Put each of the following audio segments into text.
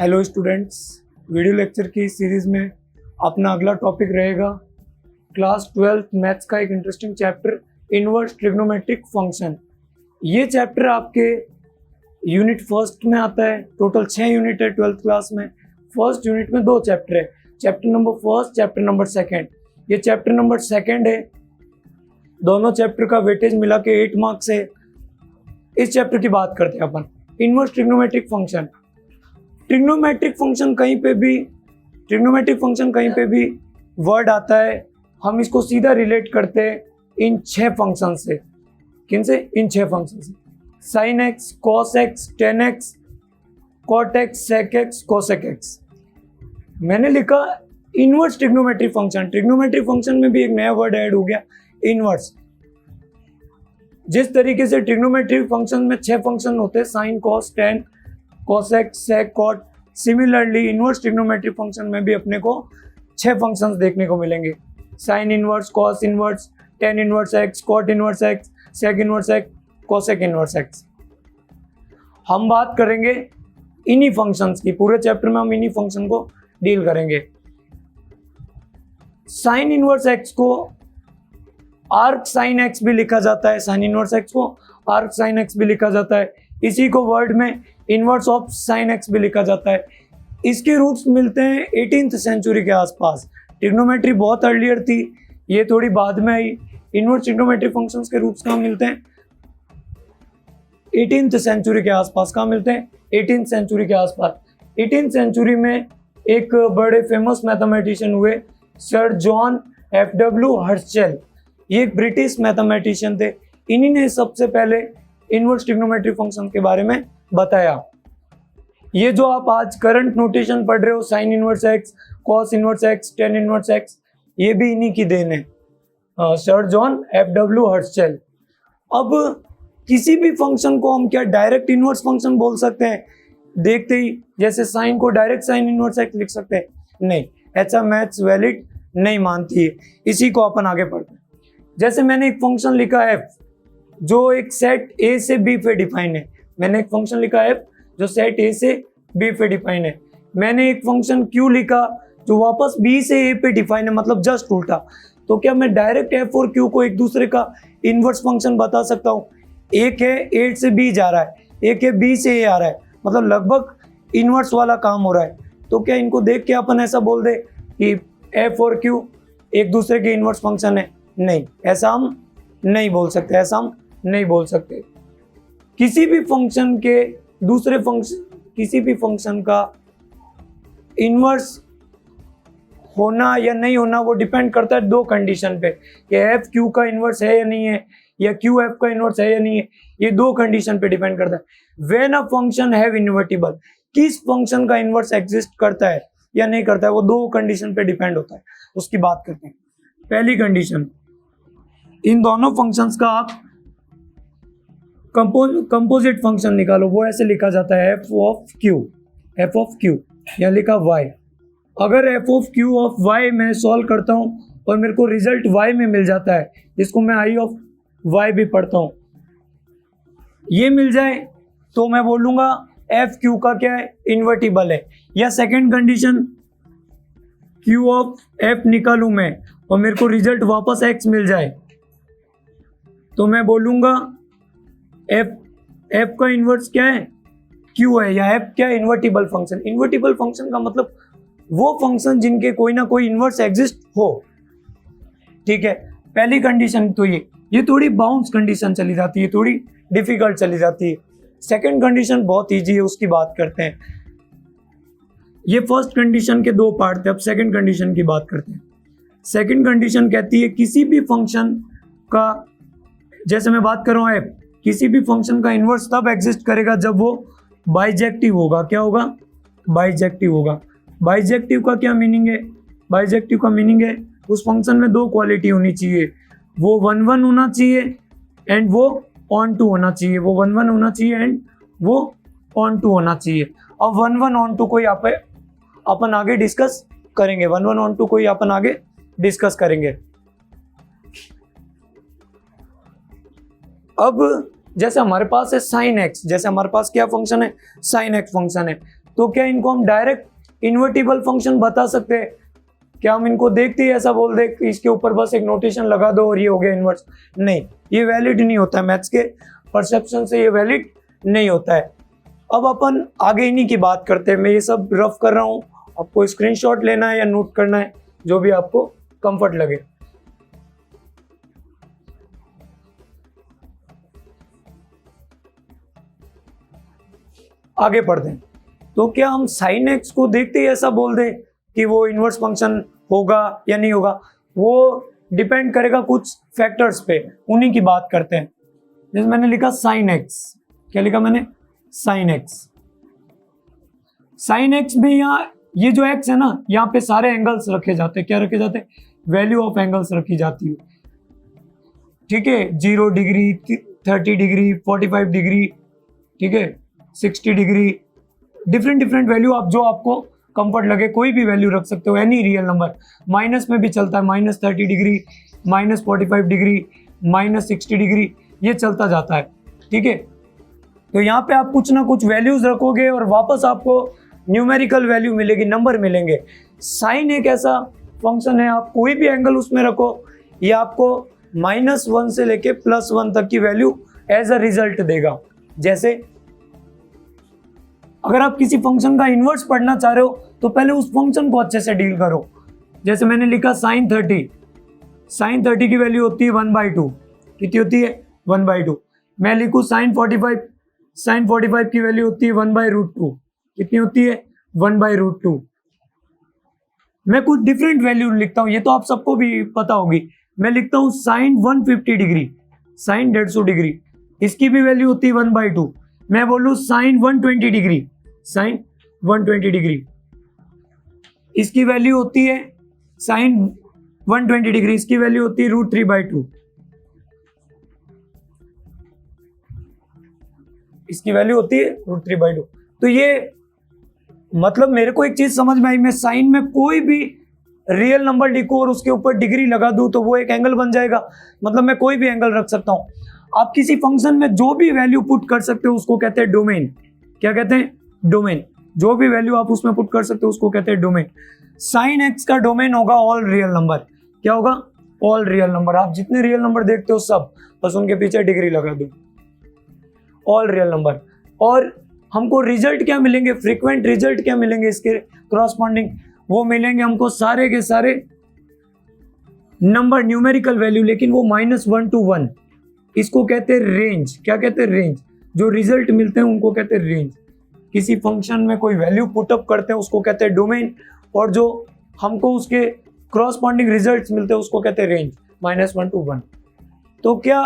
Hello students, video lecture की series में अपना अगला टॉपिक रहेगा क्लास 12th मैथ्स का एक interesting chapter inverse trigonometric function. ये चैप्टर आपके यूनिट फर्स्ट में आता है। टोटल 6 यूनिट है 12th क्लास में। फर्स्ट यूनिट में 2 चैप्टर है, chapter number first, chapter number second. ये चैप्टर नंबर सेकेंड है। दोनों चैप्टर का वेटेज मिला के 8 मार्क्स है। इस चैप्टर की बात करते हैं अपन, inverse trigonometric function. Trigonometric function कहीं पे भी वर्ड आता है, हम इसको सीधा रिलेट करते हैं इन 6 फंक्शन से। किन से? इन 6 फंक्शन से। Sine x, cos x, tan x, cot x, sec x, cosec x. मैंने लिखा inverse trigonometric function. Trigonometric function में भी एक नया वर्ड ऐड हो गया, इनवर्स। जिस तरीके से ट्रिग्नोमेट्रिक फंक्शन में 6 फंक्शन होते हैं, sine, cos, tan, cosec, sec, cot, similarly inverse trigonometric function में भी अपने को 6 फंक्शंस देखने को मिलेंगे। Sine inverse, cos inverse, tan inverse X, cot inverse X, sec inverse X, cosec inverse X. हम बात करेंगे इन्हीं फंक्शंस की। पूरे चैप्टर में हम इन्हीं फंक्शन को डील करेंगे। साइन इनवर्स एक्स को आर्क साइन एक्स भी लिखा जाता है। साइन इनवर्स एक्स को आर्क साइन एक्स भी लिखा जाता है। इसी को वर्ड में इनवर्स ऑफ साइन एक्स भी लिखा जाता है। इसके रूट्स मिलते हैं 18th सेंचुरी के आसपास। ट्रिग्नोमेट्री बहुत अर्लियर थी, ये थोड़ी बाद में आई। इनवर्स ट्रिग्नोमेट्रिक फंक्शंस के रूट्स कहाँ मिलते हैं? 18th सेंचुरी के आसपास। कहाँ मिलते हैं? 18th सेंचुरी के आसपास। 18th सेंचुरी में एक बड़े फेमस मैथमेटिशियन हुए, सर जॉन F.W. हर्शेल। ये एक ब्रिटिश मैथमेटिशियन थे। इन्हीं ने सबसे पहले इनवर्स ट्रिग्नोमेट्रिक फंक्शन के बारे में बताया। ये जो आप आज करंट नोटेशन पढ़ रहे हो, sign inverse x, cos inverse x, ten inverse x, ये भी इन्हीं की देन है, सर जॉन F.W. हर्शेल। अब किसी भी फंक्शन को हम क्या डायरेक्ट इनवर्स फंक्शन बोल सकते हैं? देखते ही जैसे साइन को डायरेक्ट साइन इनवर्स एक्स लिख सकते हैं? नहीं, ऐसा मैथ्स वैलिड नहीं मानती है। इसी को अपन आगे पढ़ते हैं। जैसे मैंने एक फंक्शन लिखा f जो एक सेट a से b पे डिफाइन है। मैंने एक फंक्शन लिखा f जो सेट a से b पे डिफाइन है। मैंने एक फंक्शन q लिखा जो वापस b से a पे डिफाइन है, मतलब जस्ट उल्टा। तो क्या मैं डायरेक्ट f और q को एक दूसरे का इनवर्स फंक्शन बता सकता हूँ? एक है a से b जा रहा है, एक है b से a आ रहा है, मतलब लगभग इनवर्स वाला काम हो रहा है। तो क्या इनको देख के अपन ऐसा बोल दे कि f और q एक दूसरे के इनवर्स फंक्शन है? नहीं, ऐसा हम नहीं बोल सकते। ऐसा हम नहीं बोल सकते। किसी भी फंक्शन के दूसरे फंक्शन, किसी भी फंक्शन का इनवर्स होना या नहीं होना वो डिपेंड करता है 2 कंडीशन पे, कि एफ क्यू का इनवर्स है या नहीं है, या क्यू एफ का इनवर्स है या नहीं है। ये 2 कंडीशन पे डिपेंड करता है। When a function have invertible, किस फंक्शन का इनवर्स एग्जिस्ट करता है या नहीं करता है, वो 2 कंडीशन पे डिपेंड होता है। उसकी बात करते हैं। पहली कंडीशन, इन दोनों फंक्शंस का आप कंपोजिट फंक्शन निकालो। वो ऐसे लिखा जाता है एफ ऑफ क्यू, या लिखा y। अगर F of Q of y मैं सॉल्व करता हूँ और मेरे को रिजल्ट y में मिल जाता है, जिसको मैं आई ऑफ y भी पढ़ता हूँ, ये मिल जाए तो मैं बोलूँगा एफ क्यू का क्या है? इन्वर्टिबल है। या second condition, Q of F निकालूँ मैं और मेरे को रिजल्ट वापस x मिल जाए, तो मैं बोलूँगा एफ का इन्वर्स क्या है? क्यू है। या एफ क्या है? Invertible function. इन्वर्टिबल फंक्शन का मतलब वो फंक्शन जिनके कोई ना कोई इन्वर्स एग्जिस्ट हो। ठीक है, पहली कंडीशन तो ये थोड़ी बाउंस कंडीशन चली जाती है, थोड़ी डिफिकल्ट चली जाती है। सेकंड कंडीशन बहुत इजी है, उसकी बात करते हैं। ये फर्स्ट कंडीशन के 2 पार्ट थे, अब सेकंड कंडीशन की बात करते हैं। सेकंड कंडीशन कहती है किसी भी फंक्शन का, जैसे मैं बात कर रहा हूँ एफ, किसी भी फंक्शन का इन्वर्स तब एग्जिस्ट करेगा जब वो बाइजेक्टिव होगा। क्या होगा? बाइजेक्टिव होगा। बाइजेक्टिव का क्या मीनिंग है? बाइजेक्टिव का मीनिंग है उस फंक्शन में 2 क्वालिटी होनी चाहिए। वो 1-1 होना चाहिए एंड वो ऑन टू होना चाहिए। वो 1-1 होना चाहिए एंड वो ऑन टू होना चाहिए। अब 1-1 ऑन टू कोई अपन आगे डिस्कस करेंगे। 1-1 ऑन टू कोई अपन आगे डिस्कस करेंगे। अब जैसे हमारे पास है साइन एक्स, जैसे हमारे पास क्या फंक्शन है? साइन एक्स फंक्शन है। तो क्या इनको हम डायरेक्ट इन्वर्टिबल फंक्शन बता सकते हैं? क्या हम इनको देखते ही ऐसा बोल दे कि इसके ऊपर बस एक नोटेशन लगा दो और ये हो गया इन्वर्स? नहीं, ये वैलिड नहीं होता है, मैथ्स के परसेप्शन से ये वैलिड नहीं होता है। अब अपन आगे इन्हीं की बात करते हैं। मैं ये सब रफ कर रहा हूँ, आपको स्क्रीनशॉट लेना है या नोट करना है, जो भी आपको कंफर्ट लगे। आगे पढ़ते हैं। तो क्या हम साइन एक्स को देखते ही ऐसा बोल दें कि वो इन्वर्स फंक्शन होगा या नहीं होगा? वो डिपेंड करेगा कुछ फैक्टर्स पे, उन्हीं की बात करते हैं। जैसे मैंने लिखा साइन एक्स, क्या लिखा मैंने? Sine x. साइन एक्स में यहाँ ये जो एक्स है ना, यहाँ पे सारे एंगल्स रखे जाते हैं। क्या रखे जाते हैं? वैल्यू ऑफ एंगल्स रखी जाती है, ठीक है। 0 डिग्री, 30 डिग्री, 45 डिग्री, ठीक है, 60 डिग्री, डिफरेंट वैल्यू, आप जो आपको कंफर्ट लगे कोई भी वैल्यू रख सकते हो, एनी रियल नंबर। माइनस में भी चलता है, -30 डिग्री, -45 डिग्री, -60 डिग्री, ये चलता जाता है, ठीक है। तो यहाँ पे आप कुछ ना कुछ वैल्यूज रखोगे और वापस आपको न्यूमेरिकल वैल्यू मिलेगी, नंबर मिलेंगे। साइन एक ऐसा फंक्शन है, आप कोई भी एंगल उसमें रखो, ये आपको -1 से लेके +1 तक की वैल्यू एज अ रिजल्ट देगा। जैसे अगर आप किसी फंक्शन का इन्वर्स पढ़ना चाह रहे हो तो पहले उस फंक्शन को अच्छे से डील करो। जैसे मैंने लिखा साइन 30 की वैल्यू होती है 1/2। कितनी होती है? 1/2। मैं लिखूँ साइन 45 की वैल्यू होती है 1/√2। कितनी होती है? 1/√2। मैं कुछ डिफरेंट वैल्यू लिखता हूँ, ये तो आप सबको भी पता होगी। मैं लिखता हूँ साइन 150 डिग्री, साइन 150 डिग्री, इसकी भी वैल्यू होती है 1/2। मैं बोलूँ साइन 120 डिग्री, साइन 120 डिग्री, इसकी वैल्यू होती है साइन 120 डिग्री, इसकी वैल्यू होती है √3/2। इसकी वैल्यू होती है √3/2। तो ये मतलब मेरे को एक चीज समझ में आई, मैं साइन में कोई भी रियल नंबर लिखूं और उसके ऊपर डिग्री लगा दूं तो वो एक एंगल बन जाएगा। मतलब मैं कोई भी एंगल रख सकता हूं। आप किसी फंक्शन में जो भी वैल्यू पुट कर सकते हो उसको कहते हैं डोमेन। क्या कहते हैं? डोमेन। जो भी वैल्यू आप उसमें पुट कर सकते हो उसको कहते हैं डोमेन। साइन एक्स का डोमेन होगा ऑल रियल नंबर। क्या होगा? All real number. आप जितने रियल नंबर देखते हो सब, बस उनके पीछे डिग्री लगा दो, ऑल रियल नंबर। और हमको रिजल्ट क्या मिलेंगे? फ्रीक्वेंट रिजल्ट क्या मिलेंगे इसके क्रॉसपॉन्डिंग? वो मिलेंगे हमको सारे के सारे नंबर, न्यूमेरिकल वैल्यू, लेकिन वो -1 to 1। इसको कहते हैं रेंज। क्या कहते हैं? रेंज। जो रिजल्ट मिलते हैं उनको कहते हैं रेंज। किसी फंक्शन में कोई वैल्यू पुटअप करते हैं उसको कहते हैं डोमेन, और जो हमको उसके क्रॉसपॉन्डिंग रिजल्ट्स मिलते हैं उसको कहते हैं रेंज, -1 to 1। तो क्या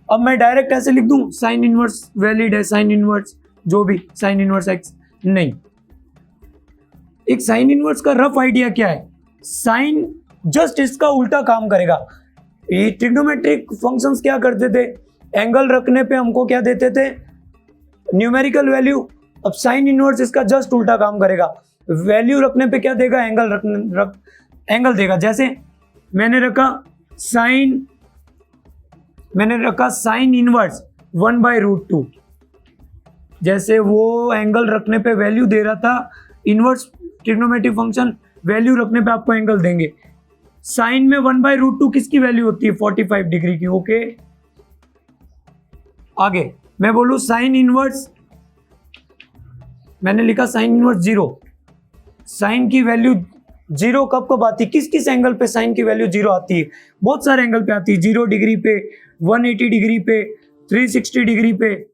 अब मैं डायरेक्ट ऐसे लिख दूं साइन इनवर्स वैलिड है, साइन इनवर्स जो भी साइन इनवर्स एक्स? नहीं। एक साइन इनवर्स का रफ आइडिया क्या है? साइन जस्ट इसका उल्टा काम करेगा। ये ट्रिग्नोमेट्रिक फंक्शंस क्या करते थे? एंगल रखने पे हमको क्या देते थे? Numerical value. अब साइन इनवर्स इसका जस्ट उल्टा काम करेगा। वैल्यू रखने पे क्या देगा? एंगल देगा। जैसे मैंने रखा साइन इनवर्स 1/√2। जैसे वो एंगल रखने पे वैल्यू दे रहा था, इनवर्स ट्रिग्नोमेट्रिक फंक्शन वैल्यू रखने पे आपको एंगल देंगे। साइन में 1/√2 किसकी वैल्यू होती है? 45 डिग्री की। ओके, आगे मैं बोलूं साइन इनवर्स, मैंने लिखा साइन इनवर्स 0। साइन की वैल्यू 0 कब आती है? किस किस एंगल पे साइन की वैल्यू 0 आती है? बहुत सारे एंगल पे आती है। 0 डिग्री पे, 180 डिग्री पे, 360 डिग्री पे,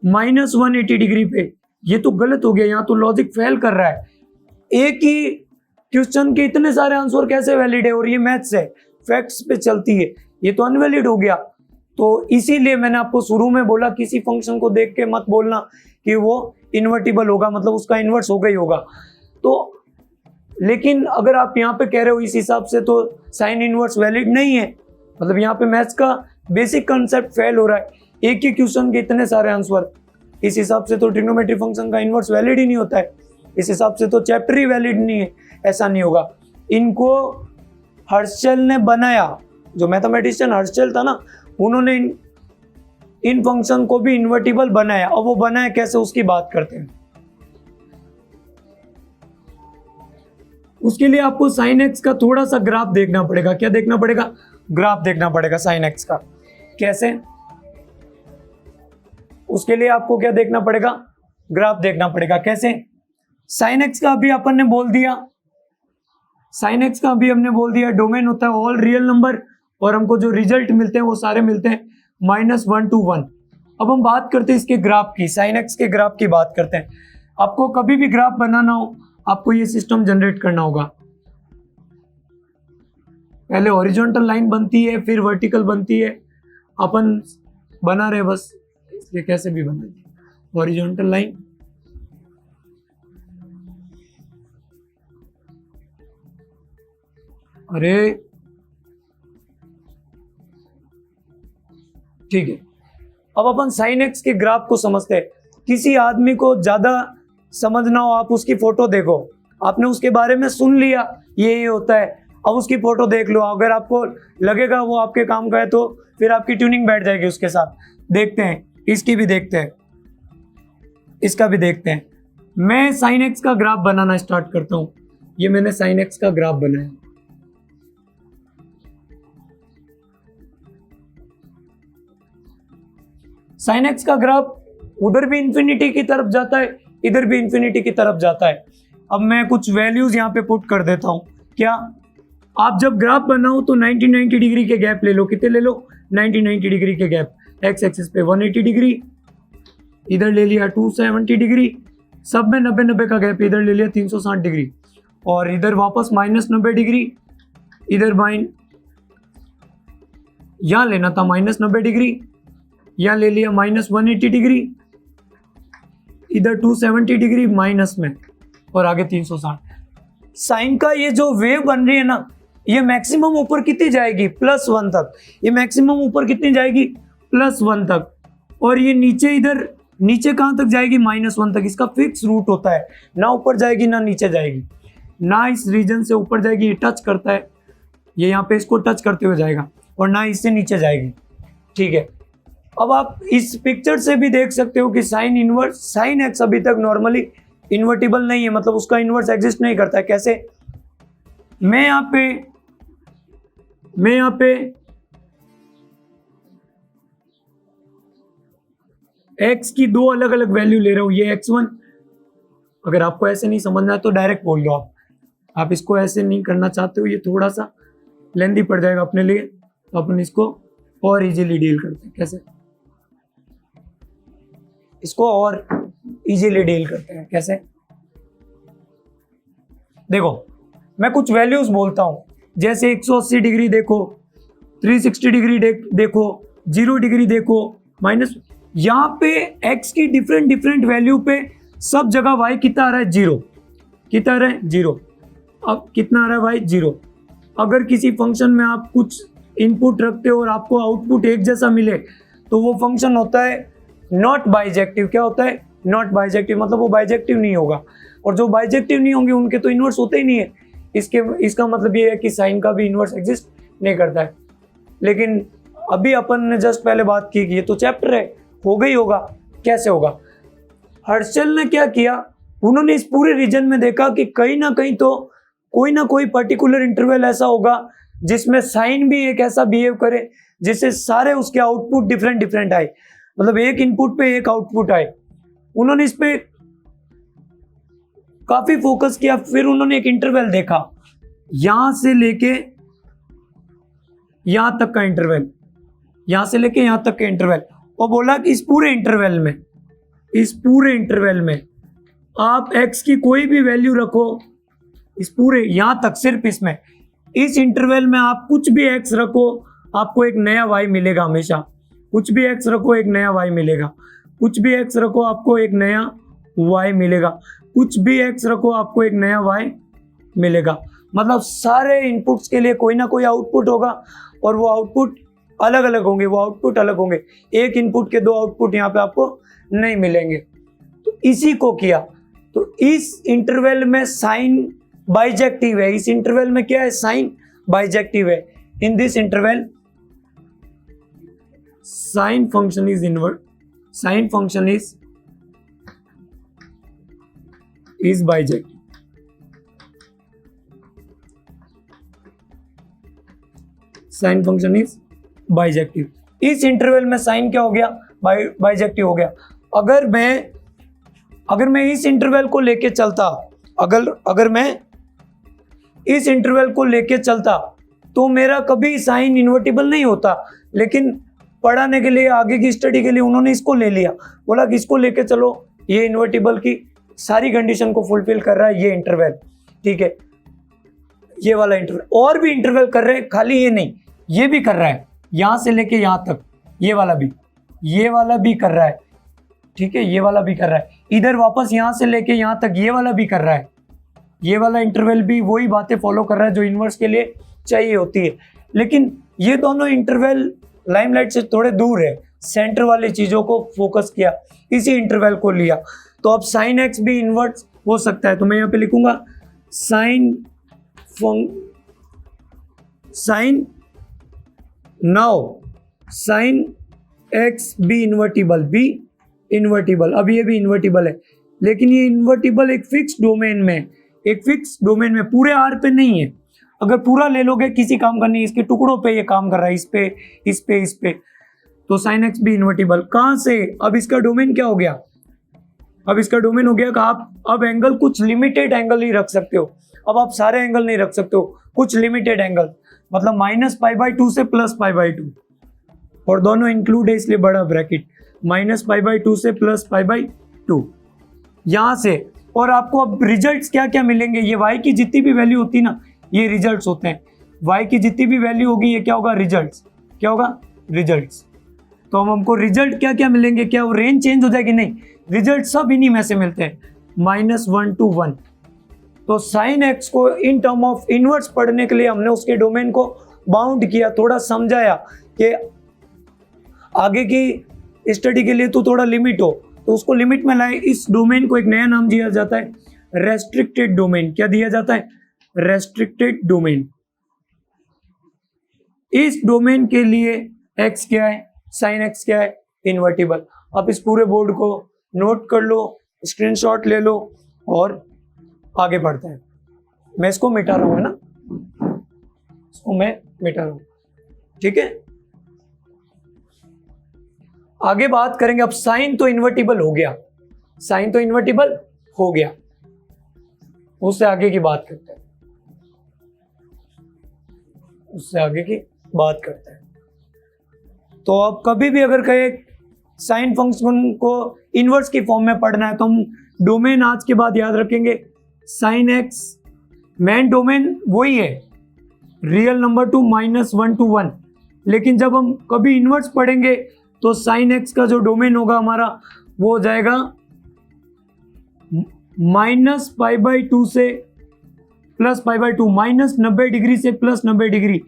-180 डिग्री पे। ये तो गलत हो गया, यहाँ तो लॉजिक फेल कर रहा है। एक ही क्वेश्चन के इतने सारे आंसर कैसे वैलिड है? और ये मैथ्स है, फैक्ट्स पे चलती है, ये तो अनवैलिड हो गया। तो इसीलिए मैंने आपको शुरू में बोला किसी फंक्शन को देख के मत बोलना कि वो इन्वर्टिबल होगा, मतलब उसका इन्वर्स होगा ही होगा। तो लेकिन अगर आप यहाँ पे कह रहे हो इस हिसाब से तो साइन इनवर्स वैलिड नहीं है, मतलब यहाँ पे मैथ्स का बेसिक कंसेप्ट फेल हो रहा है। एक ही क्वेश्चन के इतने सारे आंसर, इस हिसाब से तो ट्रिग्नोमेट्रिक फंक्शन का इनवर्स वैलिड ही नहीं होता है। इस हिसाब से तो चैप्टर ही वैलिड नहीं है, ऐसा नहीं होगा। इनको हर्शल ने बनाया, जो मैथमेटिशियन हर्शल था ना, उन्होंने इन फंक्शन को भी इन्वर्टिबल बनाया। और वो बनाया कैसे उसकी बात करते हैं। उसके लिए आपको साइन एक्स का थोड़ा सा ग्राफ देखना पड़ेगा। क्या देखना पड़ेगा? ग्राफ देखना पड़ेगा साइन एक्स का। कैसे? उसके लिए आपको क्या देखना पड़ेगा? ग्राफ देखना पड़ेगा। कैसे? साइन एक्स का अभी अपन ने बोल दिया, साइन एक्स का अभी हमने बोल दिया डोमेन होता है ऑल रियल नंबर, और हमको जो रिजल्ट मिलते हैं वो सारे मिलते हैं -1 to 1। अब हम बात करते हैं इसके ग्राफ की, साइन एक्स के ग्राफ की बात करते हैं। आपको कभी भी ग्राफ बनाना हो, आपको ये सिस्टम जनरेट करना होगा। पहले हॉरिजॉन्टल लाइन बनती है, फिर वर्टिकल बनती है। अपन बना रहे बस, इसलिए कैसे भी बना दी हॉरिजॉन्टल लाइन, अरे ठीक है। अब अपन साइन एक्स के ग्राफ को समझते हैं। किसी आदमी को ज्यादा समझना हो, आप उसकी फोटो देखो, आपने उसके बारे में सुन लिया ये होता है, अब उसकी फोटो देख लो। अगर आपको लगेगा वो आपके काम का है तो फिर आपकी ट्यूनिंग बैठ जाएगी उसके साथ। देखते हैं, इसकी भी देखते हैं, इसका भी देखते हैं। मैं साइन एक्स का ग्राफ बनाना स्टार्ट करता हूं। ये मैंने साइन एक्स का ग्राफ बनाया। साइन एक्स का ग्राफ उधर भी इंफिनिटी की तरफ जाता है, इधर भी इंफिनिटी की तरफ जाता है। अब मैं कुछ वैल्यूज यहाँ पे पुट कर देता हूँ। क्या? आप जब ग्राफ बनाओ तो 90 डिग्री के गैप ले लो। कितने ले लो? 90 डिग्री के गैप। एक्स एक्सिस पे 180 डिग्री, इधर ले लिया 270 डिग्री, सब में 90 का गैप, इधर ले लिया 360 डिग्री, और इधर वापस -90 डिग्री, इधर यहाँ लेना था -90 डिग्री, यहाँ ले लिया -180 डिग्री, इधर 270 डिग्री माइनस में, और आगे 360। साइन का ये जो वेव बन रही है ना, ये मैक्सिमम ऊपर कितनी जाएगी? +1 तक। ये मैक्सिमम ऊपर कितनी जाएगी? +1 तक। और ये नीचे, इधर नीचे कहाँ तक जाएगी? -1 तक। इसका फिक्स रूट होता है, ना ऊपर जाएगी ना नीचे जाएगी, ना इस रीजन से ऊपर जाएगी, ये टच करता है, ये यहाँ पे इसको टच करते हुए जाएगा, और ना इससे नीचे जाएगी। ठीक है। अब आप इस पिक्चर से भी देख सकते हो कि साइन इनवर्स, साइन एक्स अभी तक नॉर्मली इन्वर्टिबल नहीं है, मतलब उसका इनवर्स एग्जिस्ट नहीं करता है। कैसे? मैं यहाँ पे x की दो अलग अलग वैल्यू ले रहा हूं, ये x1। अगर आपको ऐसे नहीं समझना है तो डायरेक्ट बोल दो। आप इसको ऐसे नहीं करना चाहते हो, ये थोड़ा सा लेंथी पड़ जाएगा अपने लिए, तो अपन इसको और इजीली डील करते हैं। कैसे? इसको और इजीली डील करते हैं। कैसे? देखो, मैं कुछ वैल्यूज बोलता हूं, जैसे 180 डिग्री देखो, 360 डिग्री देखो, 0 डिग्री देखो, माइनस। यहाँ पे x की डिफरेंट वैल्यू पे सब जगह y कितना आ रहा है? 0। कितना आ रहा है? 0। अब कितना आ रहा है y? 0। अगर किसी फंक्शन में आप कुछ इनपुट रखते हो और आपको आउटपुट एक जैसा मिले तो वो फंक्शन होता है नॉट बाइजेक्टिव। क्या होता है? नॉट बाइजेक्टिव, मतलब वो बाइजेक्टिव नहीं होगा, और जो बाइजेक्टिव नहीं होंगे उनके तो इन्वर्स होते ही नहीं है। इसका मतलब ये है कि साइन का भी इन्वर्स एग्जिस्ट नहीं करता है। लेकिन अभी अपन ने जस्ट पहले बात की कि ये तो चैप्टर है, हो गई होगा। कैसे होगा? हर्शल ने क्या किया, उन्होंने इस पूरे रीजन में देखा कि कहीं ना कहीं तो कोई ना कोई पर्टिकुलर इंटरवल ऐसा होगा जिसमें साइन भी एक ऐसा बिहेव करे जिससे सारे उसके आउटपुट डिफरेंट आए, मतलब एक इनपुट पे एक आउटपुट आए। उन्होंने इस पे काफी फोकस किया। फिर उन्होंने एक इंटरवल देखा, यहां से लेके यहां तक का इंटरवल, यहां से लेके यहां तक का इंटरवल, और बोला कि इस पूरे इंटरवल में आप x की कोई भी वैल्यू रखो, इस पूरे यहां तक, सिर्फ इसमें, इस इंटरवल में आप कुछ भी x रखो, आपको एक नया y मिलेगा हमेशा। कुछ भी x रखो, एक नया y मिलेगा। कुछ भी x रखो, आपको एक नया y मिलेगा। कुछ भी x रखो, आपको एक नया y मिलेगा। मतलब सारे इनपुट्स के लिए कोई ना कोई आउटपुट होगा, और वो आउटपुट अलग अलग होंगे। एक इनपुट के दो आउटपुट यहाँ पे आपको नहीं मिलेंगे। तो इसी को किया। तो इस इंटरवल में साइन बाइजेक्टिव है। इस इंटरवल में क्या है? साइन बाइजेक्टिव है। In this interval sine function is invert, sine function is bijective. Sine function is bijective. इस इंटरवल में साइन क्या हो गया, बाइजेक्टिव हो गया। अगर मैं इस इंटरवल को लेके चलता, अगर मैं इस इंटरवल को लेके चलता तो मेरा कभी साइन इन्वर्टिबल नहीं होता, लेकिन पढ़ाने के लिए, आगे की स्टडी के लिए उन्होंने इसको ले लिया, बोला कि इसको लेके चलो, ये इन्वर्टिबल की सारी कंडीशन को फुलफिल कर रहा है ये इंटरवल, ठीक है। ये वाला इंटरवल और भी इंटरवल कर रहे हैं, खाली ये नहीं, ये भी कर रहा है, यहां से लेके यहां तक, ये वाला भी कर रहा है, ठीक है, ये वाला भी कर रहा है, इधर वापस यहां से लेके यहां तक ये वाला भी कर रहा है। ये वाला इंटरवल भी वही बातें फॉलो कर रहा है जो इन्वर्स के लिए चाहिए होती है, लेकिन ये दोनों इंटरवल लाइमलाइट से थोड़े दूर है, सेंटर वाली चीजों को फोकस किया, इसी इंटरवल को लिया। तो अब साइन एक्स भी इन्वर्स हो सकता है, तो मैं यहाँ पे लिखूंगा साइन एक्स बी इन्वर्टिबल। अब ये भी इन्वर्टिबल है, लेकिन ये इन्वर्टिबल एक फिक्स डोमेन में, पूरे आर पे नहीं है। अगर पूरा ले लोगे किसी काम का नहीं, इसके टुकड़ों पे ये काम कर रहा है, इस पे, तो साइन एक्स भी इन्वर्टिबल। कहां से? अब इसका डोमेन क्या हो गया? अब इसका डोमेन हो गया कि आप अब एंगल कुछ लिमिटेड एंगल ही रख सकते हो। अब आप सारे एंगल नहीं रख सकते हो, कुछ लिमिटेड एंगल, मतलब -π/2 से +π/2, और दोनों इंक्लूड है इसलिए बड़ा ब्रैकेट, -π/2 से +π/2 यहां से। और आपको अब रिजल्ट्स क्या क्या मिलेंगे, ये y की जितनी भी वैल्यू होती है ना, ये रिजल्ट्स होते हैं। y की जितनी भी वैल्यू होगी ये क्या होगा? रिजल्ट्स। क्या होगा? रिजल्ट्स। तो हम हमको रिजल्ट क्या क्या मिलेंगे, क्या वो रेंज चेंज हो जाएगी? नहीं, रिजल्ट सब इन्हीं में से मिलते हैं, -1 to 1। तो साइन एक्स को इन टर्म ऑफ इनवर्स पढ़ने के लिए हमने उसके डोमेन को बाउंड किया, थोड़ा समझाया कि आगे की स्टडी के लिए तो थोड़ा लिमिट हो, तो उसको लिमिट में लाए। इस डोमेन को एक नया नाम दिया जाता है, रेस्ट्रिक्टेड डोमेन। क्या दिया जाता है? Restricted domain. इस डोमेन के लिए x क्या है? साइन एक्स क्या है? इन्वर्टिबल। आप इस पूरे बोर्ड को नोट कर लो, स्क्रीनशॉट ले लो और आगे बढ़ते हैं। मैं इसको मिटा रहा हूं, है ना, इसको मैं मिटा रहा हूं, ठीक है। आगे बात करेंगे। अब साइन तो इन्वर्टिबल हो गया, उससे आगे की बात करते हैं, तो अब कभी भी अगर कहे साइन फंक्शन को इनवर्स की फॉर्म में पढ़ना है, तो हम डोमेन आज के बाद याद रखेंगे साइन एक्स, मेन डोमेन वही है, रियल नंबर टू -1 to 1। लेकिन जब हम कभी इनवर्स पढ़ेंगे तो साइन एक्स का जो डोमेन होगा हमारा, वो हो जाएगा -π/2 से +π/2, -90 डिग्री से +90 डिग्री।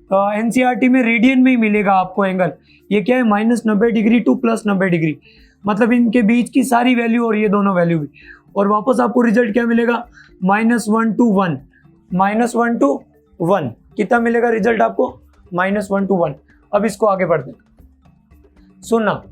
एनसीईआरटी में रेडियन में ही मिलेगा आपको एंगल। ये क्या है? -90 डिग्री टू +90 डिग्री, मतलब इनके बीच की सारी वैल्यू और ये दोनों वैल्यू भी। और वापस आपको रिजल्ट क्या मिलेगा? -1 to 1, -1 to 1 कितना मिलेगा रिजल्ट आपको? -1 to 1। अब इसको आगे बढ़ते हैं, सुनना।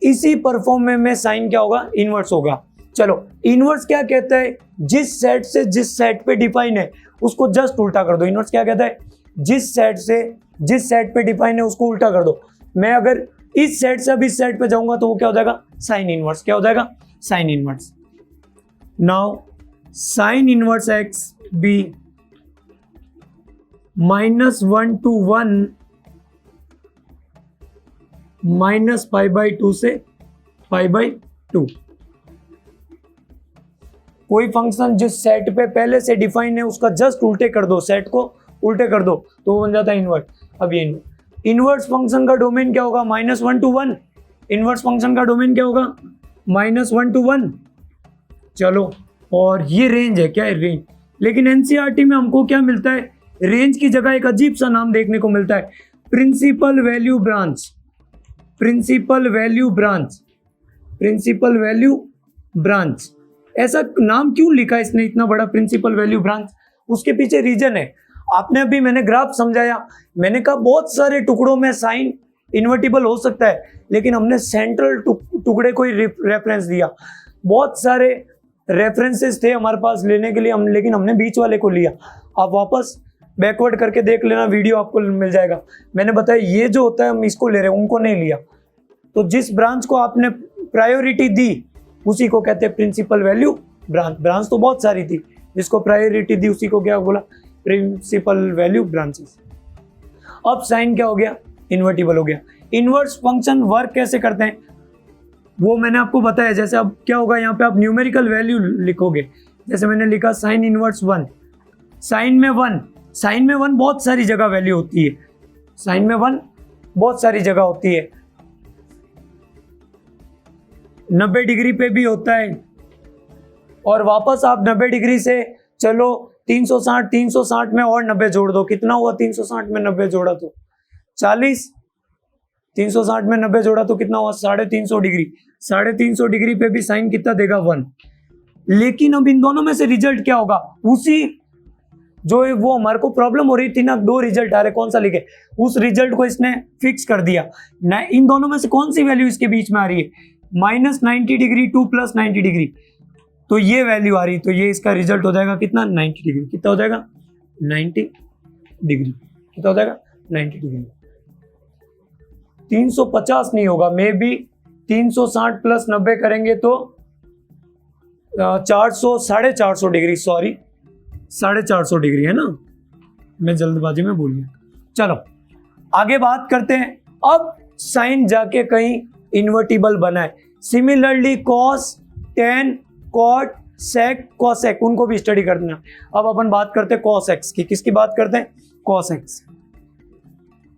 इसी परफॉर्म में साइन क्या होगा? इनवर्स होगा। चलो, इनवर्स क्या कहता है? जिस सेट से जिस सेट पे डिफाइन है उसको जस्ट उल्टा कर दो। इनवर्स क्या कहता है? जिस सेट से जिस सेट पे डिफाइन है उसको उल्टा कर दो। मैं अगर इस सेट से अब इस सेट पे जाऊंगा तो वो क्या हो जाएगा? Sine inverse. क्या हो जाएगा? Sine inverse. Now sine inverse x be -1 to 1 -π/2 से π/2। कोई फंक्शन जिस सेट पे पहले से डिफाइन है उसका जस्ट उल्टे कर दो, सेट को उल्टे कर दो तो वो बन जाता है इनवर्स। अब ये इनवर्स फंक्शन का डोमेन क्या होगा? -1 to 1। इनवर्स फंक्शन का डोमेन क्या होगा? -1 to 1। चलो, और ये रेंज है। क्या है? रेंज। लेकिन एनसीईआरटी में हमको क्या मिलता है? रेंज की जगह एक अजीब सा नाम देखने को मिलता है, प्रिंसिपल वैल्यू ब्रांच। ऐसा नाम क्यों लिखा है इसने इतना बड़ा, प्रिंसिपल वैल्यू ब्रांच? उसके पीछे रीजन है। आपने अभी, मैंने ग्राफ समझाया, मैंने कहा बहुत सारे टुकड़ों में साइन इन्वर्टिबल हो सकता है, लेकिन हमने सेंट्रल टुकड़े को ही रेफरेंस दिया। बहुत सारे रेफरेंसेस थे हमारे पास लेने के लिए, लेकिन हमने बीच वाले को लिया। अब वापस बैकवर्ड करके देख लेना, वीडियो आपको मिल जाएगा। मैंने बताया ये जो होता है हम इसको ले रहे हैं, उनको नहीं लिया। तो जिस ब्रांच को आपने प्रायोरिटी दी उसी को कहते हैं प्रिंसिपल वैल्यू ब्रांच। ब्रांच तो बहुत सारी थी, जिसको प्रायोरिटी दी उसी को क्या बोला, प्रिंसिपल वैल्यू ब्रांचेस। अब साइन क्या हो गया, इन्वर्टिबल हो गया। इनवर्स फंक्शन वर्क कैसे करते हैं वो मैंने आपको बताया। जैसे अब क्या होगा, यहाँ पे आप न्यूमेरिकल वैल्यू लिखोगे। जैसे मैंने लिखा साइन इनवर्स 1, साइन में 1, साइन में 1 बहुत सारी जगह वैल्यू होती है, साइन में 1 बहुत सारी जगह होती है। 90 डिग्री पे भी होता है, और वापस आप 90 डिग्री से चलो 360 में और 90 जोड़ दो, कितना हुआ 360 में 90 जोड़ा तो 40, 360 में 90 जोड़ा तो कितना हुआ 350 डिग्री। 350 डिग्री पे भी साइन कितना देगा 1। लेकिन अब इन दोनों में से रिजल्ट क्या होगा, उसी जो वो हमारे को प्रॉब्लम हो रही थी ना, 2 रिजल्ट आ रहे, कौन सा लिखे, उस रिजल्ट को इसने फिक्स कर दिया। इन दोनों में से कौन सी वैल्यू इसके बीच में आ रही है, -90 डिग्री टू +90 डिग्री, तो ये वैल्यू आ रही, तो ये इसका रिजल्ट हो जाएगा कितना 90 डिग्री। कितना हो जाएगा 90 डिग्री, कितना हो जाएगा 90 डिग्री। 350 नहीं होगा, मे बी 360 + 90 करेंगे तो 400, 450 डिग्री, सॉरी 450 डिग्री है ना, मैं जल्दबाजी में भूल गया। चलो आगे बात करते हैं। अब साइन जाके कहीं इन्वर्टिबल बना है। सिमिलरली कॉस, टेन, कॉट, सेक, कॉसेक, उनको भी स्टडी करना। अब अपन बात करते हैं कॉस एक्स की। किसकी बात करते हैं, कॉस एक्स।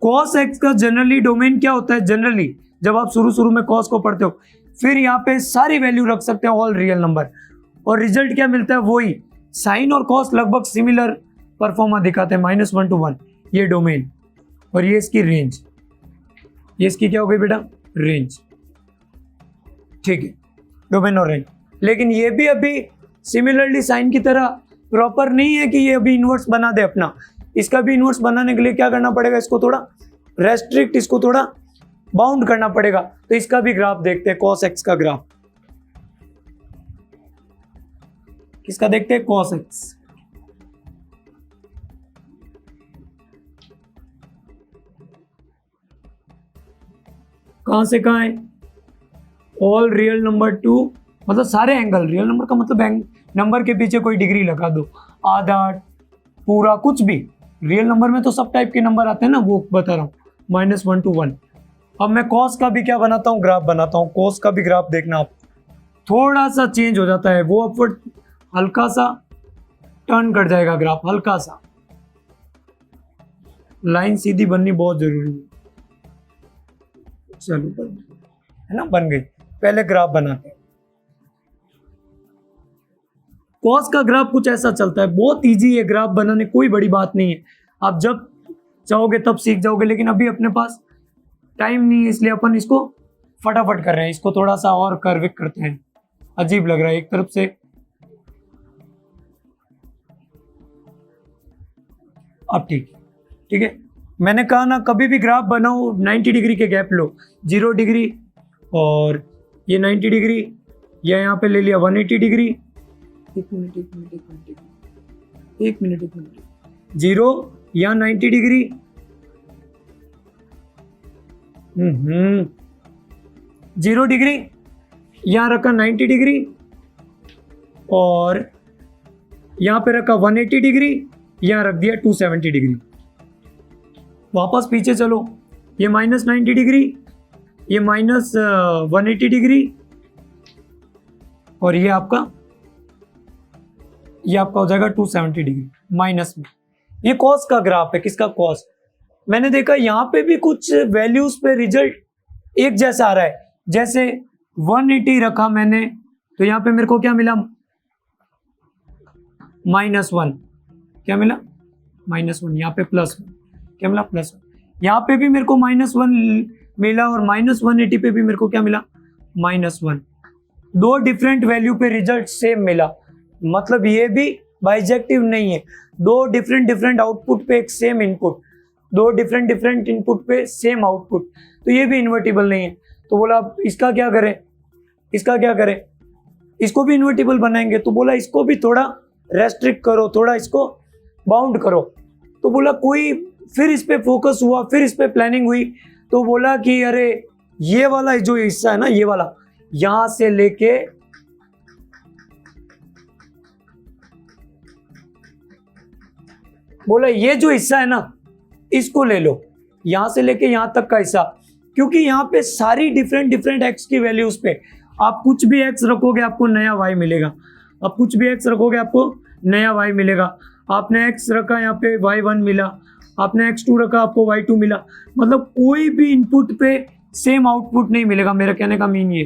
कॉस एक्स का जनरली डोमेन क्या होता है, जनरली जब आप शुरू में कॉस को पढ़ते हो, फिर यहाँ पे सारी वैल्यू रख सकते हैं, ऑल रियल नंबर, और रिजल्ट क्या मिलता है वही। साइन और कॉस लगभग सिमिलर परफॉर्मेंस दिखाते हैं, -1 to 1 ये डोमेन, और ये इसकी रेंज, ये इसकी क्या हो गई बेटा, रेंज, ठीक है, डोमेन और रेंज। लेकिन ये भी अभी सिमिलरली साइन की तरह प्रॉपर नहीं है कि ये अभी इन्वर्स बना दे अपना। इसका भी इन्वर्स बनाने के लिए क्या करना पड़ेगा, इसको थोड़ा रेस्ट्रिक्ट, इसको थोड़ा बाउंड करना पड़ेगा। तो इसका भी ग्राफ देखते हैं, कॉस एक्स का ग्राफ। किसका देखते हैं, कॉस एक्स। कहां से कहां है, ऑल रियल नंबर टू, मतलब सारे एंगल, रियल नंबर का मतलब नंबर के पीछे कोई डिग्री लगा दो, आधा, पूरा, कुछ भी। रियल नंबर में तो सब टाइप के नंबर आते हैं ना, वो बता रहा हूँ, -1 to 1। अब मैं कॉस का भी क्या बनाता हूँ, ग्राफ बनाता हूँ। कॉस का भी ग्राफ देखना आप, थोड़ा सा चेंज हो जाता है, वो अपवर्ड हल्का सा टर्न कर जाएगा ग्राफ, हल्का सा। लाइन सीधी बननी बहुत जरूरी है। चलो है ना, बन गई। पहले ग्राफ बनाते हैं। कॉस का ग्राफ कुछ ऐसा चलता है, बहुत इजी है ग्राफ बनाने, कोई बड़ी बात नहीं है। आप जब चाहोगे तब सीख जाओगे, लेकिन अभी अपने पास टाइम नहीं है, इसलिए अपन इसको फटाफट कर रहे हैं। इसको थोड़ा सा और कर्विक करते हैं, अजीब लग रहा है एक तरफ से। अब ठीक है, मैंने कहा ना, कभी भी ग्राफ बनाओ 90 डिग्री के गैप लो, 0 डिग्री और ये 90 डिग्री, या यहाँ पे ले लिया 180 डिग्री। एक मिनट, 0 या 90 डिग्री, 0 डिग्री, यहाँ रखा 90 डिग्री, और यहाँ पे रखा 180 डिग्री, यहाँ रख दिया 270 डिग्री। वापस पीछे चलो, ये -90 डिग्री, ये -180 डिग्री, और ये आपका हो जाएगा 270 डिग्री माइनस में। ये कॉस का ग्राफ है, किसका, कॉस। मैंने देखा यहाँ पे भी कुछ वैल्यूज पे रिजल्ट एक जैसा आ रहा है। जैसे 180 रखा मैंने, तो यहाँ पे मेरे को क्या मिला, -1, क्या मिला, -1, यहाँ पे +1, क्या मिला, +1। यहाँ पे भी मेरे को -1 मिला, और -180 पे भी मेरे को क्या मिला, -1। 2 डिफरेंट वैल्यू पे रिजल्ट सेम मिला, मतलब ये भी बाइजेक्टिव नहीं है। 2 डिफरेंट आउटपुट पे एक सेम इनपुट, 2 डिफरेंट इनपुट पे सेम आउटपुट, तो ये भी इन्वर्टिबल नहीं है। तो बोला अब इसका क्या करें, इसको भी इन्वर्टिबल बनाएंगे। तो बोला इसको भी थोड़ा रेस्ट्रिक्ट करो, थोड़ा इसको बाउंड करो। तो बोला कोई, फिर इस पे फोकस हुआ, फिर इस पे प्लानिंग हुई, तो बोला कि अरे ये वाला जो हिस्सा है ना, ये वाला यहां से लेके बोला ये जो हिस्सा है ना इसको ले लो, यहां से लेके यहां तक का हिस्सा, क्योंकि यहाँ पे सारी डिफरेंट डिफरेंट एक्स की वैल्यूज पे आप कुछ भी एक्स रखोगे आपको नया वाई मिलेगा, आप कुछ भी एक्स रखोगे आपको नया वाई मिलेगा। आपने एक्स रखा यहाँ पे y1 मिला, आपने x2 रखा आपको y2 मिला, मतलब कोई भी इनपुट पे सेम आउटपुट नहीं मिलेगा, मेरा कहने का मीन ये।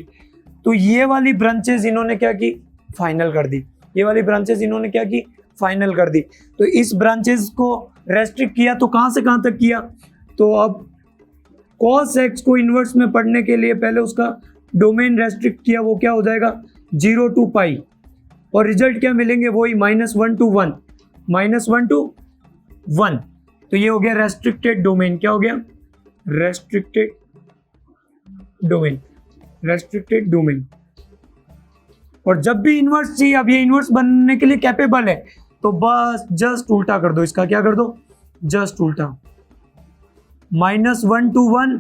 तो ये वाली ब्रांचेस इन्होंने क्या की, फाइनल कर दी, ये वाली ब्रांचेस इन्होंने क्या की, फाइनल कर दी। तो इस ब्रांचेस को रेस्ट्रिक्ट किया, तो कहाँ से कहाँ तक किया, तो अब cos x को इन्वर्स में पढ़ने के लिए पहले उसका डोमेन रेस्ट्रिक्ट किया, वो क्या हो जाएगा 0 to पाई, और रिजल्ट क्या मिलेंगे वही -1 to 1, -1 to 1। तो ये हो गया रेस्ट्रिक्टेड डोमेन, क्या हो गया रेस्ट्रिक्टेड डोमेन, रेस्ट्रिक्टेड डोमेन। और जब भी इन्वर्स चाहिए, अब ये इन्वर्स बनने के लिए कैपेबल है, तो बस जस्ट उल्टा कर दो इसका, क्या कर दो जस्ट उल्टा, -1 to 1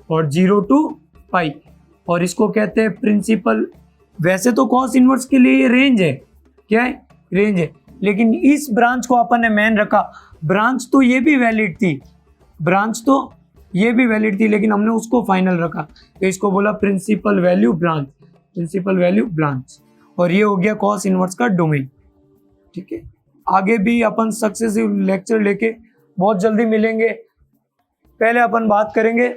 और 0 to पाई, और इसको कहते हैं प्रिंसिपल। वैसे तो कॉस इनवर्स के लिए ये रेंज है, क्या है रेंज है, लेकिन इस ब्रांच को अपन ने मेन रखा, ब्रांच तो ये भी वैलिड थी, ब्रांच तो ये भी वैलिड थी, लेकिन हमने उसको फाइनल रखा, तो इसको बोला principal value branch, principal value branch, और ये हो गया कॉस इनवर्स का डोमेन। ठीक है, आगे भी अपन सक्सेसिव लेक्चर लेके बहुत जल्दी मिलेंगे। पहले अपन बात करेंगे,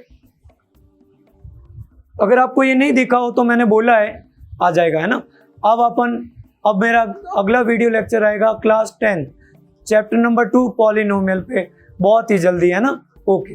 अगर आपको ये नहीं दिखा हो तो मैंने बोला है आ जाएगा, है ना। अब मेरा अगला वीडियो लेक्चर आएगा क्लास 10 चैप्टर नंबर 2 पॉलिनोमियल पे, बहुत ही जल्दी, है ना। ओके।